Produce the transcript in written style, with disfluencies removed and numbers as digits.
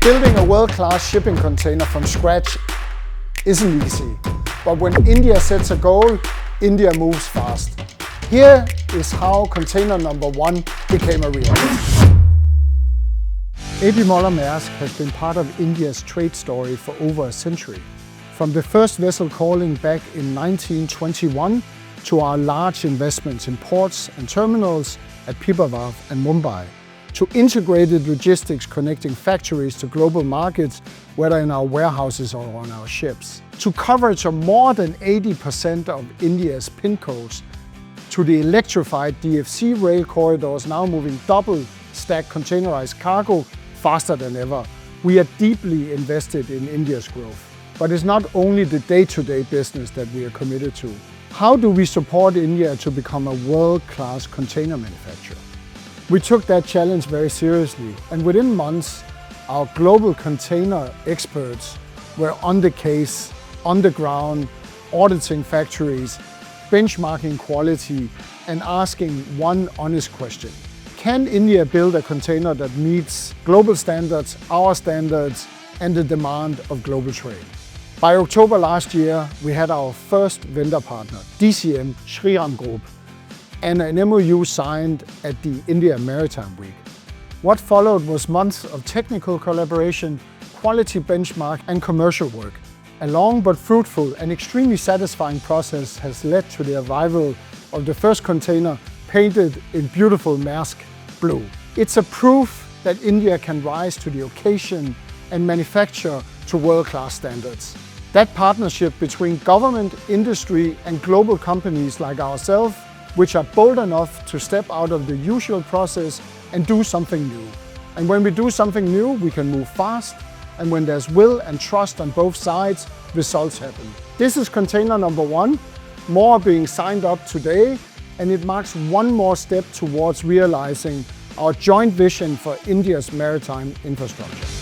Building a world-class shipping container from scratch isn't easy, but when India sets a goal, India moves fast. Here is how container number 1 became a reality. APM Maersk has been part of India's trade story for over a century. From the first vessel calling back in 1921 to our large investments in ports and terminals at Pipavav and Mumbai, to integrated logistics connecting factories to global markets, whether in our warehouses or on our ships, to coverage of more than 80% of India's pin codes, to the electrified DFC rail corridors now moving double-stack containerized cargo faster than ever. We are deeply invested in India's growth. But it's not only the day-to-day business that we are committed to. How do we support India to become a world-class container manufacturer? We took that challenge very seriously, and within months, our global container experts were on the case, on the ground, auditing factories, benchmarking quality, and asking one honest question. Can India build a container that meets global standards, our standards, and the demand of global trade? By October last year, we had our first vendor partner, DCM Shriram Group, and an MOU signed at the India Maritime Week. What followed was months of technical collaboration, quality benchmark, and commercial work. A long but fruitful and extremely satisfying process has led to the arrival of the first container painted in beautiful Maersk blue. It's a proof that India can rise to the occasion and manufacture to world-class standards. That partnership between government, industry, and global companies like ourselves, which are bold enough to step out of the usual process and do something new. And when we do something new, we can move fast, and when there's will and trust on both sides, results happen. This is container number 1, more being signed up today, and it marks one more step towards realizing our joint vision for India's maritime infrastructure.